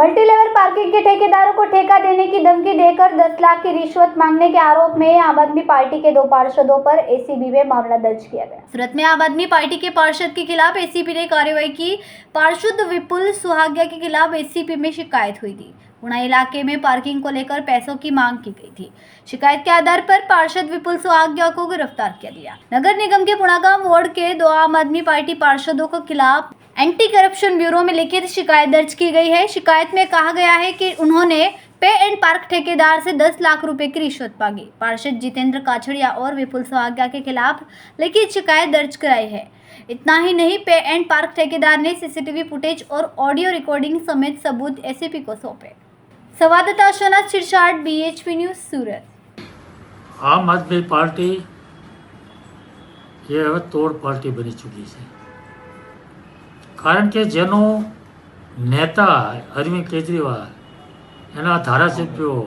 Multi level parking के ठेकेदारों को ठेका देने की धमकी देकर 10 लाख की रिश्वत मांगने के आरोप में आम आदमी पार्टी के 2 पार्षदों पर एसीबी में मामला दर्ज किया गया। सूरत में आम आदमी पार्टी के पार्षद के खिलाफ एसीबी ने कार्रवाई की। पार्षद विपुल सुहागिया के खिलाफ एसीबी में शिकायत हुई थी। पुणा इलाके में पार्किंग को लेकर पैसों की मांग की गई थी। शिकायत के आधार पर पार्षद विपुल सुहागिया को गिरफ्तार किया गया। नगर निगम के पुणागाम वार्ड के 2 आम आदमी पार्टी पार्षदों के खिलाफ एंटी करप्शन ब्यूरो में लिखित शिकायत दर्ज की गई है। शिकायत में कहा गया है कि उन्होंने पे एंड पार्क ठेकेदार से 10 लाख रुपए की रिश्वत मांगी। पार्षद जितेंद्र काछड़िया और विपुल सुहागिया के खिलाफ लिखित शिकायत दर्ज कराई है। इतना ही नहीं, पे एंड पार्क ठेकेदार ने सीसीटीवी फुटेज और ऑडियो रिकॉर्डिंग समेत सबूत एसीपी को सौंपे। संवाददाता अशोनाथ सिरसाट, BHP न्यूज, सूरत। आम आदमी पार्टी ये હવે તોડ પાર્ટી બની ચૂકી છે, કારણ કે જેનો નેતા અરવિંદ કેજરીવાલ, એના ધારાસભ્યો,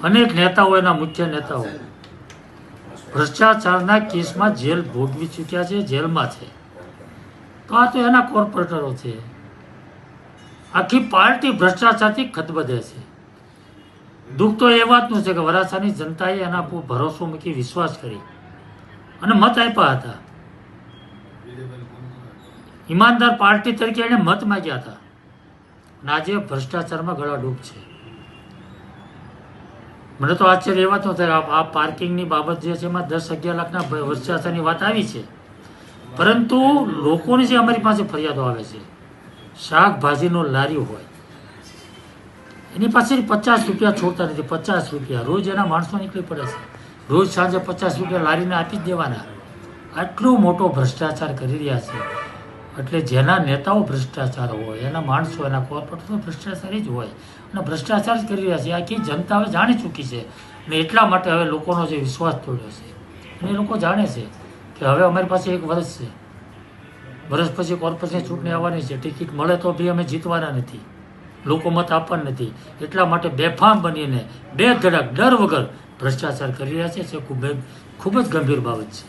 અનેક નેતાઓ, એના મુખ્ય નેતાઓ ભ્રષ્ટાચારના કેસમાં જેલ ભોગવી ચૂક્યા છે, જેલમાં છે। તો આ તો એના કોર્પોરેટરો છે। આખી પાર્ટી ભ્રષ્ટાચારથી ખતબદે છે। દુઃખ તો એ વાતનું છે કે વરાછાની જનતાએ એના પર ભરોસો મૂકી વિશ્વાસ કરી અને મત આપ્યા હતા। ઈમાનદાર પાર્ટી તરીકે એને મત માગ્યા હતા અને આજે ભ્રષ્ટાચારમાં ગળાડૂબ છે। મને તો આશ્ચર્ય એ વાતનું થાય આ પાર્કિંગની બાબત જે છે એમાં 10-11 લાખના ભ્રષ્ટાચારની વાત આવી છે, પરંતુ લોકોની જે અમારી પાસે ફરિયાદો આવે છે, શાકભાજીનો લારી હોય એની પાસે 50 રૂપિયા છોડતા નથી। 50 રૂપિયા રોજ એના માણસો નીકળી પડે છે। રોજ સાંજે 50 રૂપિયા લારીને આપી જ દેવાના। આટલો મોટો ભ્રષ્ટાચાર કરી રહ્યા છે। એટલે જેના નેતાઓ ભ્રષ્ટાચાર હોય, એના માણસો, એના કોર્પોરેટરો ભ્રષ્ટાચારી જ હોય અને ભ્રષ્ટાચાર જ કરી રહ્યા છે। આખી જનતા હવે જાણી ચૂકી છે અને એટલા માટે હવે લોકોનો જે વિશ્વાસ તોડ્યો છે અને એ લોકો જાણે છે કે હવે અમારી પાસે 1 વર્ષ છે, વર્ષ પછી કોર્પોરેશન ચૂંટણી આવવાની છે, ટિકિટ મળે તો બી અમે જીતવાના નથી, લોકો મત આપવાના નથી। એટલા માટે બેફામ બનીને બેધડક ડર વગર ભ્રષ્ટાચાર કરી રહ્યા છે। ખૂબ જ ગંભીર બાબત છે।